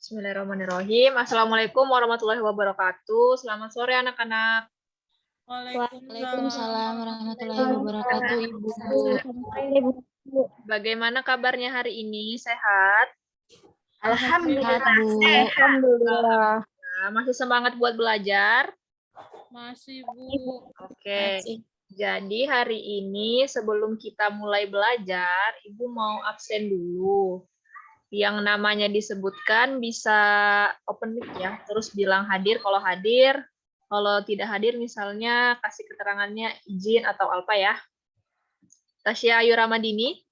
Bismillahirrahmanirrahim. Assalamualaikum warahmatullahi wabarakatuh. Selamat sore anak-anak. Waalaikumsalam warahmatullahi wabarakatuh, Ibu. Bagaimana kabarnya hari ini? Sehat? Alhamdulillah. Alhamdulillah. Nah, masih semangat buat belajar? Masih, Bu. Oke. Jadi hari ini sebelum kita mulai belajar, Ibu mau absen dulu. Yang namanya disebutkan bisa open mic ya, terus bilang hadir kalau hadir. Kalau tidak hadir misalnya kasih keterangannya izin atau apa ya. Tasya Ayu Ramadini.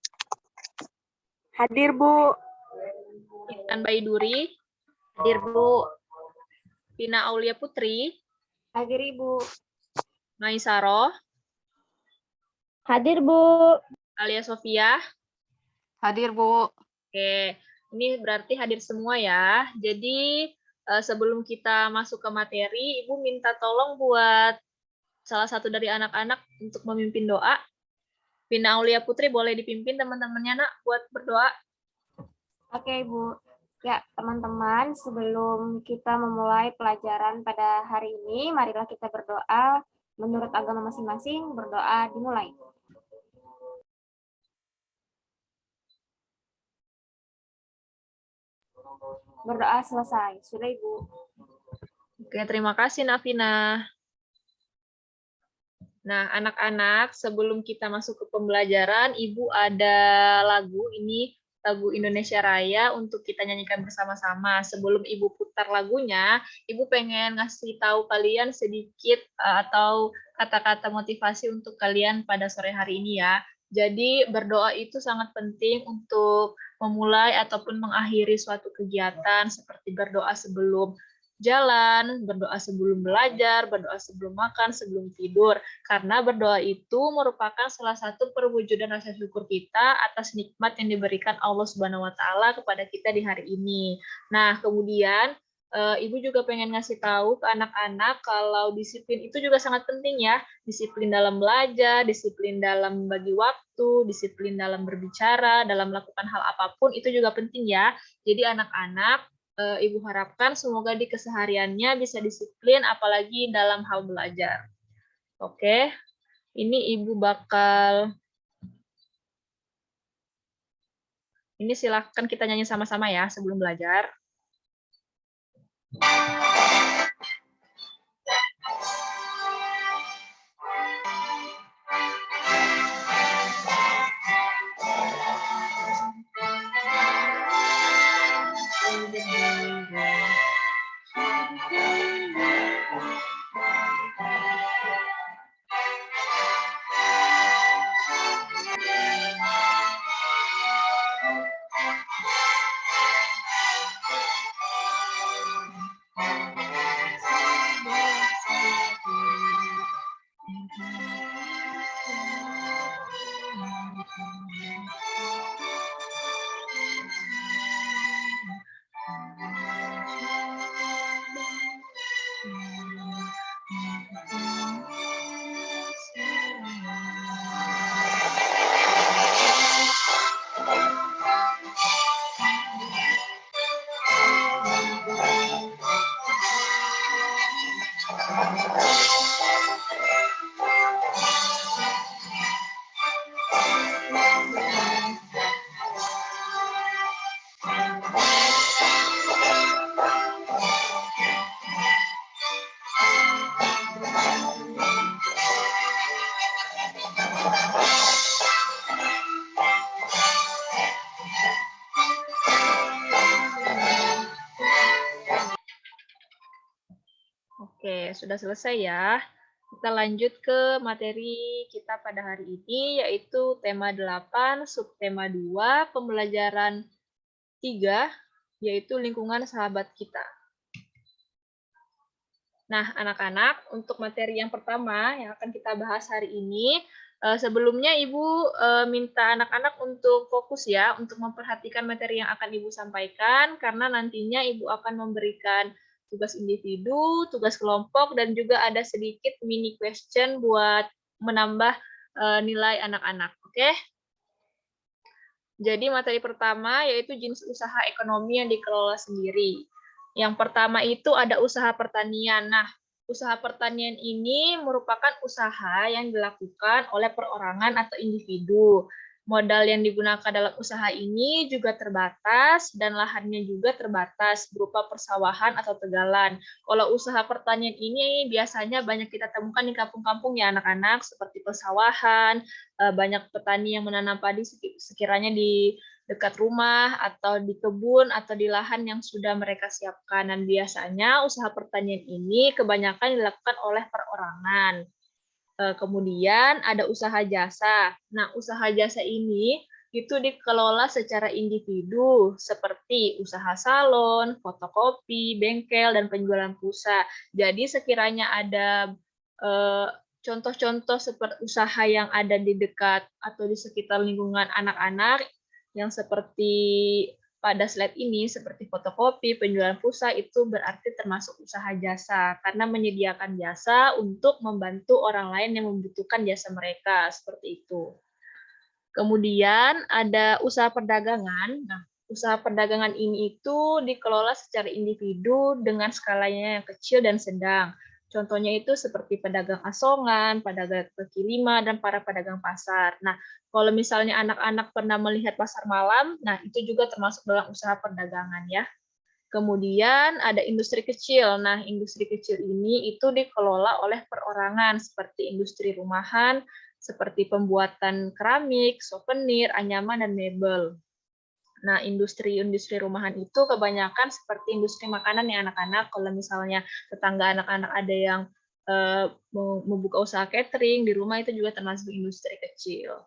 Hadir, Bu. Intan Baiduri. Hadir, Bu. Pina Aulia Putri. Hadir, Ibu. Maisaro. Hadir, Bu. Alia Sofia. Hadir, Bu. Oke, ini berarti hadir semua ya. Jadi sebelum kita masuk ke materi, Ibu minta tolong buat salah satu dari anak-anak untuk memimpin doa. Pina Aulia Putri boleh dipimpin teman-temannya, Nak, buat berdoa. Oke, Bu. Ya, teman-teman, sebelum kita memulai pelajaran pada hari ini, marilah kita berdoa. Menurut agama masing-masing, berdoa dimulai. Berdoa selesai. Sudah, Ibu. Oke, terima kasih, Nafina. Nah, anak-anak, sebelum kita masuk ke pembelajaran, Ibu ada lagu ini, lagu Indonesia Raya untuk kita nyanyikan bersama-sama. Sebelum Ibu putar lagunya, Ibu pengen ngasih tahu kalian sedikit atau kata-kata motivasi untuk kalian pada sore hari ini ya. Jadi berdoa itu sangat penting untuk memulai ataupun mengakhiri suatu kegiatan seperti berdoa sebelum jalan, berdoa sebelum belajar, berdoa sebelum makan, sebelum tidur. Karena berdoa itu merupakan salah satu perwujudan rasa syukur kita atas nikmat yang diberikan Allah Subhanahu wa taala kepada kita di hari ini. Nah, kemudian Ibu juga pengen ngasih tahu ke anak-anak kalau disiplin itu juga sangat penting ya. Disiplin dalam belajar, disiplin dalam membagi waktu, disiplin dalam berbicara, dalam melakukan hal apapun itu juga penting ya. Jadi anak-anak Ibu harapkan semoga di kesehariannya bisa disiplin apalagi dalam hal belajar. Oke, ini Ibu bakal ini silahkan kita nyanyi sama-sama ya sebelum belajar. Oke, sudah selesai ya. Kita lanjut ke materi kita pada hari ini, yaitu tema 8, subtema 2, pembelajaran 3, yaitu lingkungan sahabat kita. Nah, anak-anak, untuk materi yang pertama yang akan kita bahas hari ini, sebelumnya Ibu minta anak-anak untuk fokus ya, untuk memperhatikan materi yang akan Ibu sampaikan, karena nantinya Ibu akan memberikan tugas individu, tugas kelompok, dan juga ada sedikit mini question buat menambah nilai anak-anak, oke? Jadi materi pertama yaitu jenis usaha ekonomi yang dikelola sendiri. Yang pertama itu ada usaha pertanian. Nah, usaha pertanian ini merupakan usaha yang dilakukan oleh perorangan atau individu. Modal yang digunakan dalam usaha ini juga terbatas dan lahannya juga terbatas berupa persawahan atau tegalan. Kalau usaha pertanian ini biasanya banyak kita temukan di kampung-kampung ya anak-anak, seperti persawahan, banyak petani yang menanam padi sekiranya di dekat rumah atau di kebun atau di lahan yang sudah mereka siapkan. Dan biasanya usaha pertanian ini kebanyakan dilakukan oleh perorangan. Kemudian ada usaha jasa. Nah, usaha jasa ini itu dikelola secara individu seperti usaha salon, fotokopi, bengkel, dan penjualan pulsa. Jadi sekiranya ada contoh-contoh seperti usaha yang ada di dekat atau di sekitar lingkungan anak-anak yang seperti pada slide ini seperti fotokopi, penjualan pulsa itu berarti termasuk usaha jasa karena menyediakan jasa untuk membantu orang lain yang membutuhkan jasa mereka seperti itu. Kemudian ada usaha perdagangan. Nah, usaha perdagangan ini itu dikelola secara individu dengan skalanya yang kecil dan sedang. Contohnya itu seperti pedagang asongan, pedagang kaki lima, dan para pedagang pasar. Nah, kalau misalnya anak-anak pernah melihat pasar malam, nah itu juga termasuk dalam usaha perdagangan ya. Kemudian ada industri kecil. Nah, industri kecil ini itu dikelola oleh perorangan seperti industri rumahan, seperti pembuatan keramik, souvenir, anyaman, dan mebel. Nah, industri-industri rumahan itu kebanyakan seperti industri makanan ya anak-anak. Kalau misalnya tetangga anak-anak ada yang membuka usaha catering di rumah itu juga termasuk industri kecil.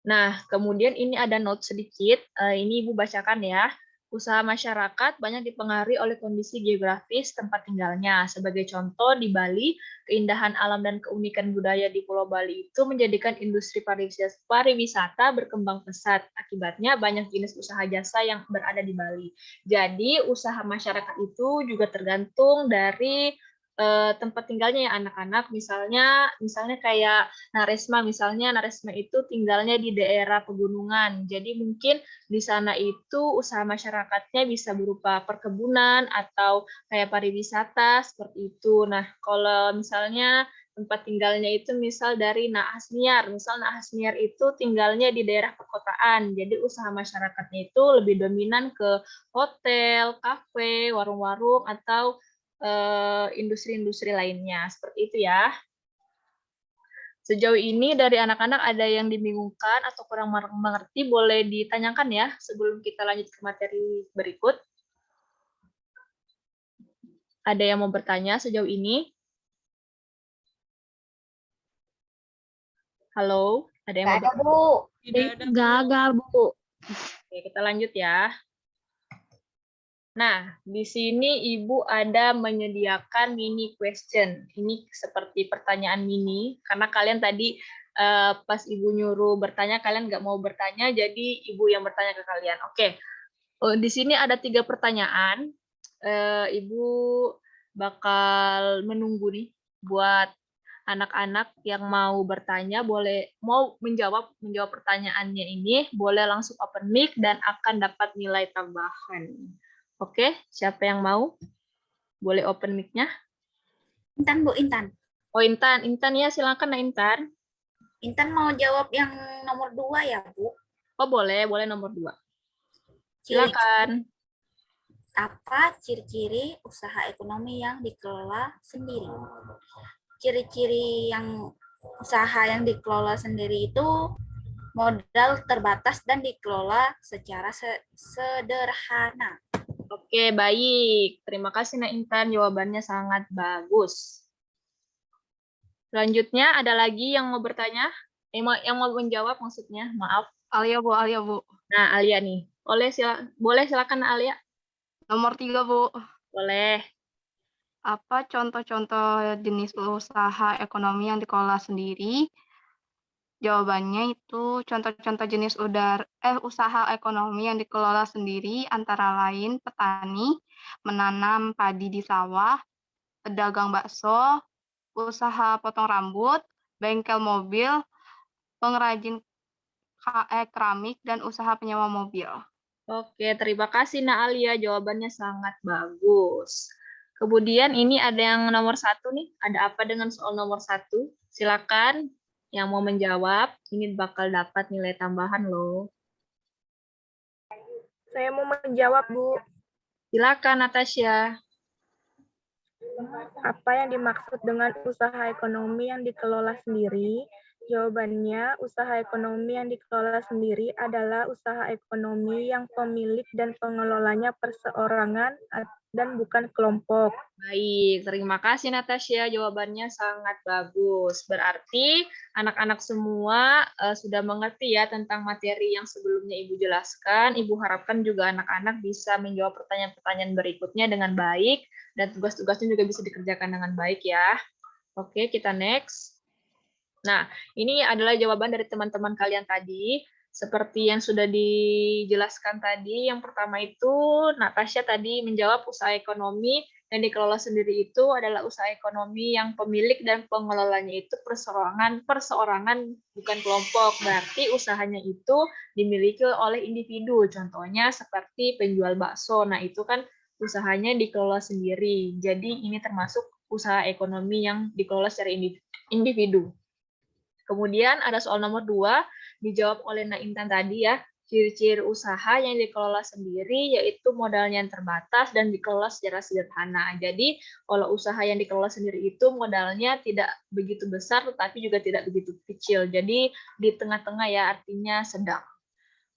Nah, kemudian ini ada note sedikit. Ini Ibu bacakan ya. Usaha masyarakat banyak dipengaruhi oleh kondisi geografis tempat tinggalnya. Sebagai contoh, di Bali, keindahan alam dan keunikan budaya di Pulau Bali itu menjadikan industri pariwisata berkembang pesat. Akibatnya banyak jenis usaha jasa yang berada di Bali. Jadi, usaha masyarakat itu juga tergantung dari tempat tinggalnya ya anak-anak. Misalnya kayak Naresma itu tinggalnya di daerah pegunungan. Jadi mungkin di sana itu usaha masyarakatnya bisa berupa perkebunan atau kayak pariwisata seperti itu. Nah, kalau misalnya tempat tinggalnya itu misal dari Naas Niar. Misal Naas Niar itu tinggalnya di daerah perkotaan. Jadi usaha masyarakatnya itu lebih dominan ke hotel, kafe, warung-warung atau industri-industri lainnya. Seperti itu ya. Sejauh ini dari anak-anak ada yang dibingungkan atau kurang mengerti, boleh ditanyakan ya sebelum kita lanjut ke materi berikut. Ada yang mau bertanya sejauh ini? Halo, ada yang mau bertanya? Bu. Tidak ada, Bu. Gagal, Bu. Oke, kita lanjut ya. Nah, di sini Ibu ada menyediakan mini question. Ini seperti pertanyaan mini, karena kalian tadi pas Ibu nyuruh bertanya, kalian nggak mau bertanya, jadi Ibu yang bertanya ke kalian. Oke, di sini ada 3 pertanyaan. Ibu bakal menunggu nih buat anak-anak yang mau bertanya, mau menjawab pertanyaannya ini, boleh langsung open mic dan akan dapat nilai tambahan. Oke, siapa yang mau? Boleh open mic-nya? Intan, Bu, Intan. Oh, Intan. Intan ya, silakan Intan. Intan mau jawab yang nomor 2 ya, Bu. Oh, boleh nomor 2. Ciri Silakan. apa ciri-ciri usaha ekonomi yang dikelola sendiri? Ciri-ciri yang usaha yang dikelola sendiri itu modal terbatas dan dikelola secara sederhana. Oke, baik. Terima kasih, Nak Intan. Jawabannya sangat bagus. Selanjutnya, ada lagi yang mau bertanya? Yang mau menjawab maksudnya, maaf. Alia, Bu. Nah, Alia nih. Boleh silakan, Alia. Nomor 3, Bu. Boleh. Apa contoh-contoh jenis usaha ekonomi yang dikelola sendiri? Jawabannya itu contoh-contoh jenis usaha ekonomi yang dikelola sendiri antara lain petani, menanam padi di sawah, pedagang bakso, usaha potong rambut, bengkel mobil, pengrajin keramik, dan usaha penyewa mobil. Oke, terima kasih Naalia. Jawabannya sangat bagus. Kemudian ini ada yang nomor 1 nih. Ada apa dengan soal nomor 1? Silakan yang mau menjawab. Ini bakal dapat nilai tambahan loh. Saya mau menjawab, Bu. Silakan Natasha. Apa yang dimaksud dengan usaha ekonomi yang dikelola sendiri? Jawabannya, usaha ekonomi yang dikelola sendiri adalah usaha ekonomi yang pemilik dan pengelolanya perseorangan dan bukan kelompok. Baik, terima kasih Natasha. Jawabannya sangat bagus. Berarti anak-anak semua sudah mengerti ya tentang materi yang sebelumnya Ibu jelaskan. Ibu harapkan juga anak-anak bisa menjawab pertanyaan-pertanyaan berikutnya dengan baik dan tugas-tugasnya juga bisa dikerjakan dengan baik ya. Oke, kita next. Nah, ini adalah jawaban dari teman-teman kalian tadi. Seperti yang sudah dijelaskan tadi, yang pertama itu Natasha tadi menjawab usaha ekonomi yang dikelola sendiri itu adalah usaha ekonomi yang pemilik dan pengelolanya itu perseorangan bukan kelompok. Berarti usahanya itu dimiliki oleh individu. Contohnya seperti penjual bakso. Nah, itu kan usahanya dikelola sendiri. Jadi ini termasuk usaha ekonomi yang dikelola secara individu. Kemudian ada soal nomor 2, dijawab oleh Naintan tadi ya, ciri-ciri usaha yang dikelola sendiri yaitu modalnya yang terbatas dan dikelola secara sederhana. Jadi kalau usaha yang dikelola sendiri itu modalnya tidak begitu besar tetapi juga tidak begitu kecil. Jadi di tengah-tengah ya, artinya sedang.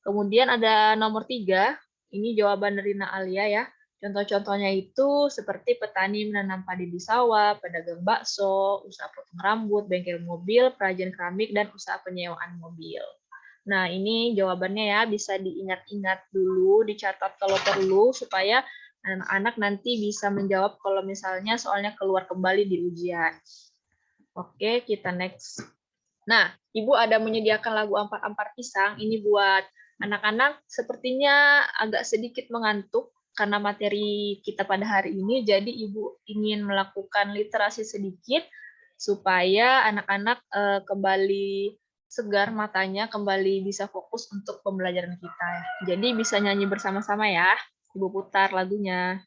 Kemudian ada nomor 3, ini jawaban dari Naalia ya. Contoh-contohnya itu seperti petani menanam padi di sawah, pedagang bakso, usaha potong rambut, bengkel mobil, perajin keramik, dan usaha penyewaan mobil. Nah, ini jawabannya ya, bisa diingat-ingat dulu, dicatat kalau perlu, supaya anak-anak nanti bisa menjawab kalau misalnya soalnya keluar kembali di ujian. Oke, kita next. Nah, Ibu ada menyediakan lagu Ampar-Ampar Pisang, ini buat anak-anak sepertinya agak sedikit mengantuk karena materi kita pada hari ini, jadi Ibu ingin melakukan literasi sedikit supaya anak-anak kembali segar matanya, kembali bisa fokus untuk pembelajaran kita. Jadi bisa nyanyi bersama-sama ya. Ibu putar lagunya.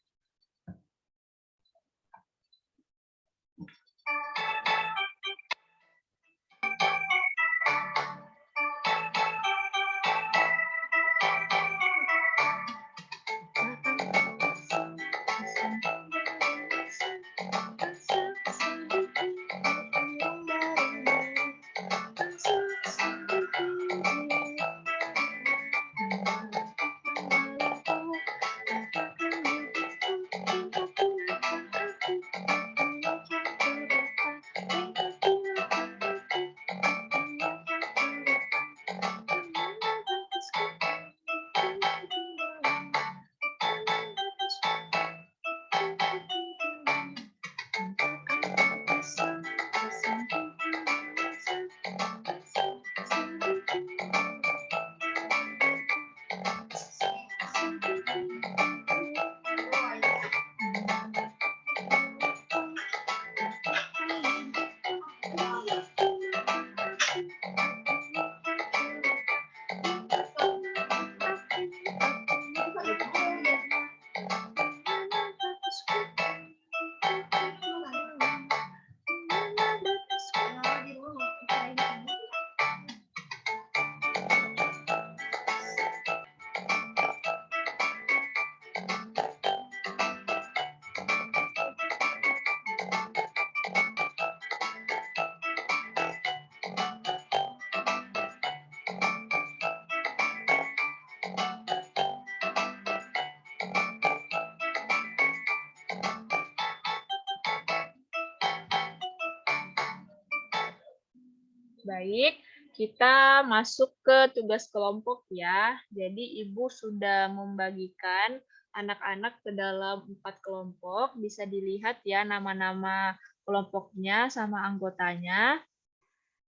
Baik, kita masuk ke tugas kelompok ya. Jadi Ibu sudah membagikan anak-anak ke dalam 4 kelompok. Bisa dilihat ya nama-nama kelompoknya sama anggotanya.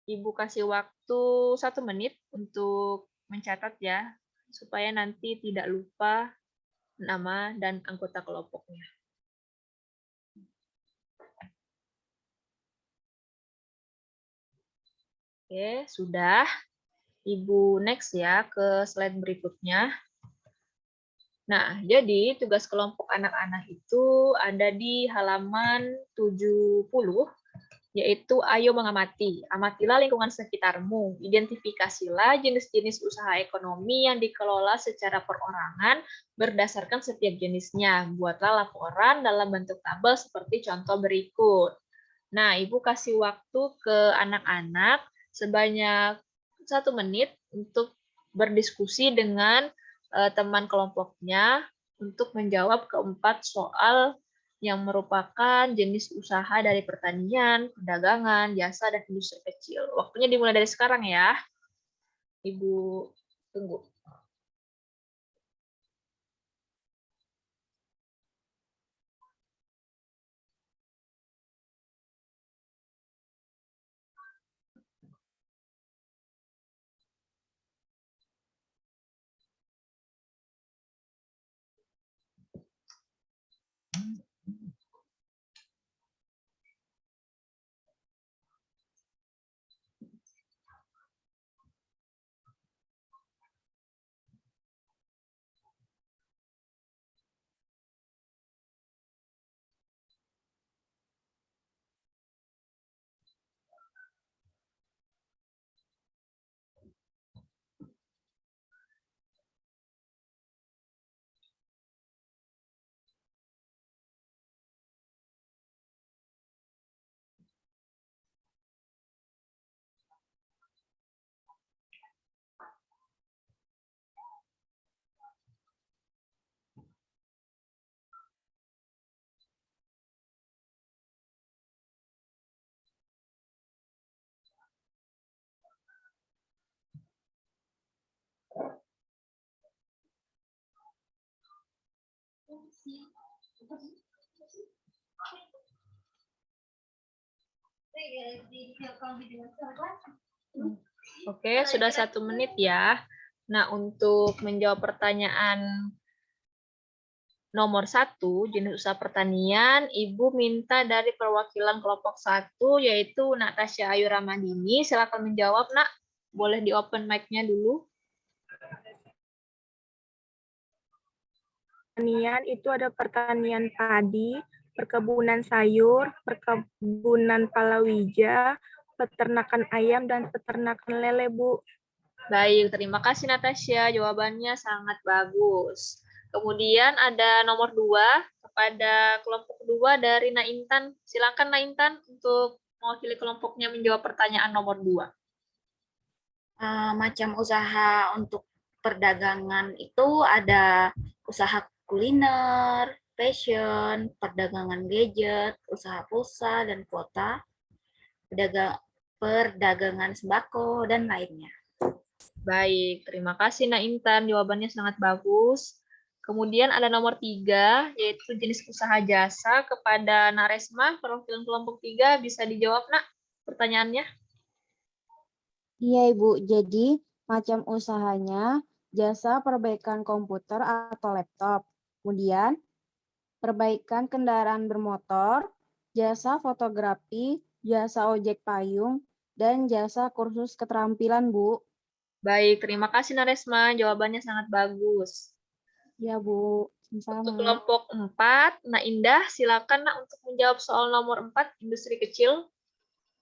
Ibu kasih waktu 1 menit untuk mencatat ya, supaya nanti tidak lupa nama dan anggota kelompoknya. Oke, sudah. Ibu next ya ke slide berikutnya. Nah, jadi tugas kelompok anak-anak itu ada di halaman 70, yaitu ayo mengamati. Amatilah lingkungan sekitarmu. Identifikasilah jenis-jenis usaha ekonomi yang dikelola secara perorangan berdasarkan setiap jenisnya. Buatlah laporan dalam bentuk tabel seperti contoh berikut. Nah, Ibu kasih waktu ke anak-anak sebanyak 1 menit untuk berdiskusi dengan teman kelompoknya untuk menjawab keempat soal yang merupakan jenis usaha dari pertanian, perdagangan, jasa, dan industri kecil. Waktunya dimulai dari sekarang ya. Ibu tunggu. Oke, sudah 1 menit ya. Nah, untuk menjawab pertanyaan nomor 1, jenis usaha pertanian, Ibu minta dari perwakilan kelompok 1, yaitu Natasha Ayu Ramadini. Silakan menjawab, Nak. Boleh di open mic-nya dulu. Pertanian itu ada pertanian padi, perkebunan sayur, perkebunan palawija, peternakan ayam, dan peternakan lele, Bu. Baik, terima kasih Natasha. Jawabannya sangat bagus. Kemudian ada nomor 2 kepada kelompok 2 dari Naintan. Silakan Naintan untuk mewakili kelompoknya menjawab pertanyaan nomor 2. Macam usaha untuk perdagangan itu ada usaha kuliner, fashion, perdagangan gadget, usaha pulsa dan kuota, perdagangan sembako, dan lainnya. Baik, terima kasih Nak Intan. Jawabannya sangat bagus. Kemudian ada nomor 3, yaitu jenis usaha jasa kepada Naresma, perwakilan kelompok 3. Bisa dijawab, Nak, pertanyaannya? Iya, Ibu. Jadi, macam usahanya jasa perbaikan komputer atau laptop. Kemudian, perbaikan kendaraan bermotor, jasa fotografi, jasa ojek payung, dan jasa kursus keterampilan, Bu. Baik, terima kasih Naresma. Jawabannya sangat bagus. Ya, Bu. Untuk Sama-sama. kelompok 4, Nak Indah, silakan Nak untuk menjawab soal nomor 4, industri kecil.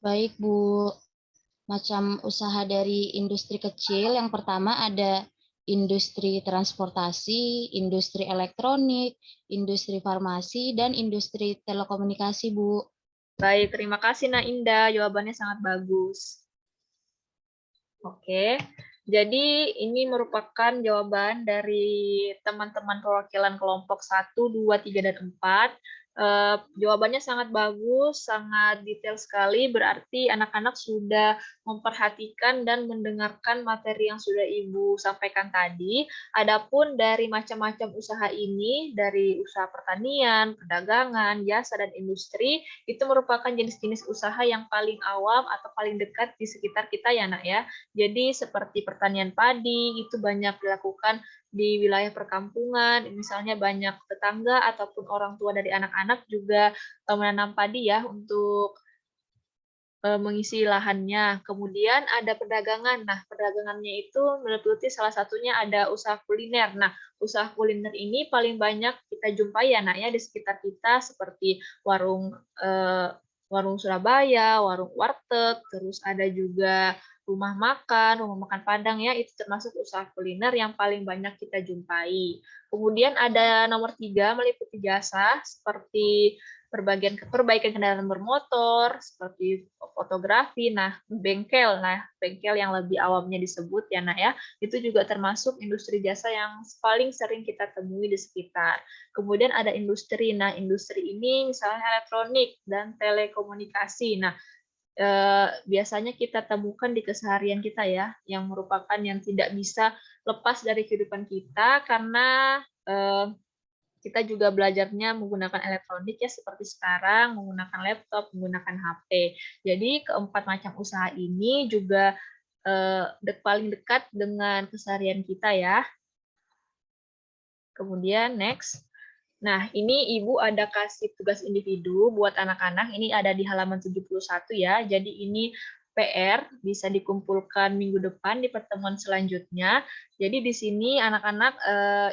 Baik, Bu. Macam usaha dari industri kecil, yang pertama ada industri transportasi, industri elektronik, industri farmasi, dan industri telekomunikasi, Bu. Baik, terima kasih Nak Indah. Jawabannya sangat bagus. Oke, jadi ini merupakan jawaban dari teman-teman perwakilan kelompok 1, 2, 3, dan 4. Jawabannya sangat bagus, sangat detail sekali, berarti anak-anak sudah memperhatikan dan mendengarkan materi yang sudah Ibu sampaikan tadi. Adapun dari macam-macam usaha ini, dari usaha pertanian, perdagangan, jasa, dan industri, itu merupakan jenis-jenis usaha yang paling awam atau paling dekat di sekitar kita ya, Nak ya. Jadi seperti pertanian padi, itu banyak dilakukan di wilayah perkampungan, misalnya banyak tetangga ataupun orang tua dari anak-anak juga menanam padi ya untuk mengisi lahannya. Kemudian ada perdagangan. Nah, perdagangannya itu meliputi salah satunya ada usaha kuliner. Nah, usaha kuliner ini paling banyak kita jumpai ya, Nak, ya, di sekitar kita seperti warung warung Surabaya, warung warteg, terus ada juga rumah makan Padang ya, itu termasuk usaha kuliner yang paling banyak kita jumpai. Kemudian ada nomor 3 meliputi jasa seperti perbaikan kendaraan bermotor, seperti fotografi, bengkel yang lebih awamnya disebut ya, Nak, ya, itu juga termasuk industri jasa yang paling sering kita temui di sekitar. Kemudian ada industri, industri ini misalnya elektronik dan telekomunikasi. Biasanya kita temukan di keseharian kita ya, yang merupakan yang tidak bisa lepas dari kehidupan kita karena kita juga belajarnya menggunakan elektronik ya, seperti sekarang menggunakan laptop, menggunakan HP. Jadi keempat macam usaha ini juga paling dekat dengan keseharian kita ya. Kemudian next. Nah, ini Ibu ada kasih tugas individu buat anak-anak. Ini ada di halaman 71 ya. Jadi ini PR bisa dikumpulkan minggu depan di pertemuan selanjutnya. Jadi di sini anak-anak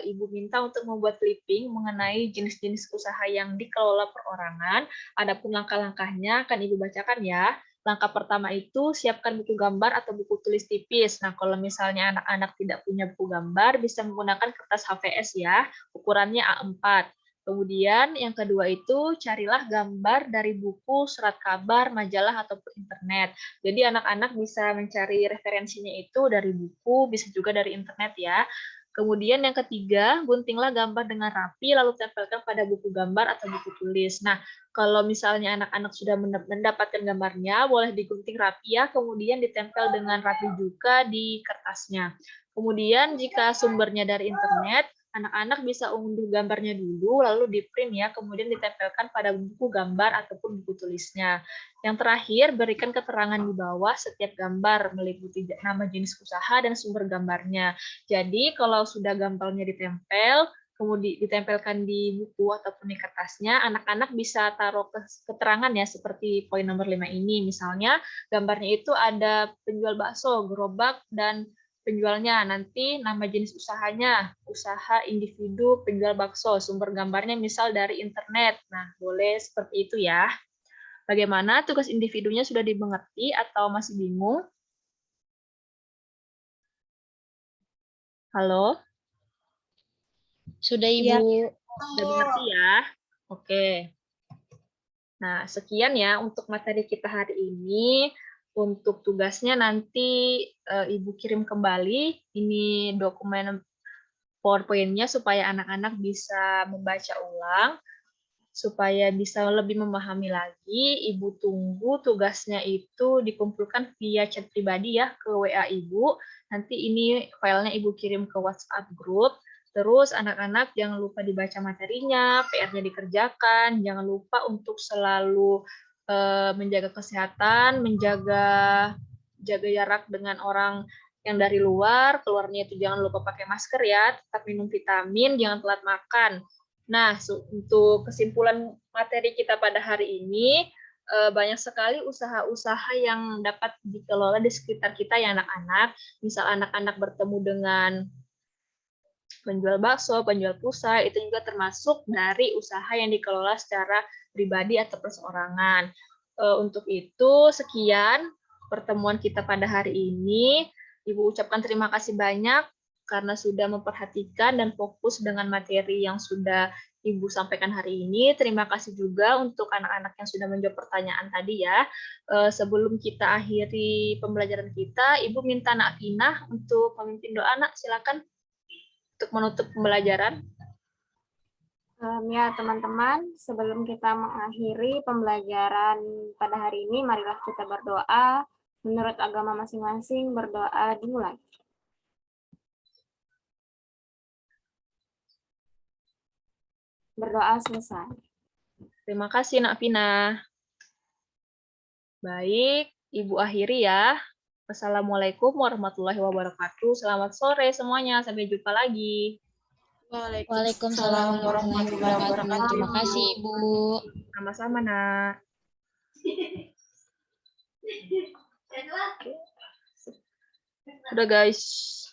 Ibu minta untuk membuat clipping mengenai jenis-jenis usaha yang dikelola perorangan. Adapun langkah-langkahnya akan Ibu bacakan ya. Langkah pertama itu siapkan buku gambar atau buku tulis tipis. Nah, kalau misalnya anak-anak tidak punya buku gambar, bisa menggunakan kertas HVS ya, ukurannya A4. Kemudian yang kedua itu carilah gambar dari buku, surat kabar, majalah, ataupun internet. Jadi anak-anak bisa mencari referensinya itu dari buku, bisa juga dari internet ya. Kemudian yang ketiga, guntinglah gambar dengan rapi, lalu tempelkan pada buku gambar atau buku tulis. Nah, kalau misalnya anak-anak sudah mendapatkan gambarnya, boleh digunting rapi ya, kemudian ditempel dengan rapi juga di kertasnya. Kemudian jika sumbernya dari internet, anak-anak bisa unduh gambarnya dulu, lalu di-print ya, kemudian ditempelkan pada buku gambar ataupun buku tulisnya. Yang terakhir, berikan keterangan di bawah setiap gambar, meliputi nama jenis usaha dan sumber gambarnya. Jadi, kalau sudah gambarnya ditempel, kemudian ditempelkan di buku ataupun di kertasnya, anak-anak bisa taruh keterangan ya, seperti poin nomor 5 ini. Misalnya, gambarnya itu ada penjual bakso, gerobak, dan penjualnya, nanti nama jenis usahanya, usaha individu penjual bakso, sumber gambarnya misal dari internet. Nah, boleh seperti itu ya. Bagaimana tugas individunya sudah dimengerti atau masih bingung? Halo? Sudah, Ibu. Sudah mengerti ya? Oke. Nah, sekian ya untuk materi kita hari ini. Untuk tugasnya nanti Ibu kirim kembali ini dokumen PowerPoint-nya supaya anak-anak bisa membaca ulang, supaya bisa lebih memahami lagi. Ibu tunggu tugasnya itu dikumpulkan via chat pribadi ya ke WA Ibu. Nanti ini filenya Ibu kirim ke WhatsApp group. Terus anak-anak jangan lupa dibaca materinya, PR-nya dikerjakan, jangan lupa untuk selalu menjaga kesehatan, menjaga jarak dengan orang yang dari luar, keluarnya itu jangan lupa pakai masker ya, tetap minum vitamin, jangan telat makan. Nah, untuk kesimpulan materi kita pada hari ini, banyak sekali usaha-usaha yang dapat dikelola di sekitar kita ya anak-anak. Misal anak-anak bertemu dengan penjual bakso, penjual pulsa, itu juga termasuk dari usaha yang dikelola secara pribadi atau perseorangan. Untuk itu, sekian pertemuan kita pada hari ini. Ibu ucapkan terima kasih banyak karena sudah memperhatikan dan fokus dengan materi yang sudah Ibu sampaikan hari ini. Terima kasih juga untuk anak-anak yang sudah menjawab pertanyaan tadi ya. Sebelum kita akhiri pembelajaran kita, Ibu minta Nak Finah untuk memimpin doa. Nak, silakan untuk menutup pembelajaran. Ya, teman-teman, sebelum kita mengakhiri pembelajaran pada hari ini, marilah kita berdoa. Menurut agama masing-masing, berdoa dimulai. Berdoa selesai. Terima kasih, Nak Fina. Baik, Ibu akhiri ya. Wassalamualaikum warahmatullahi wabarakatuh. Selamat sore semuanya. Sampai jumpa lagi. Waalaikumsalam warahmatullahi wabarakatuh. Terima kasih, Ibu. Sama-sama, Nak. Udah guys.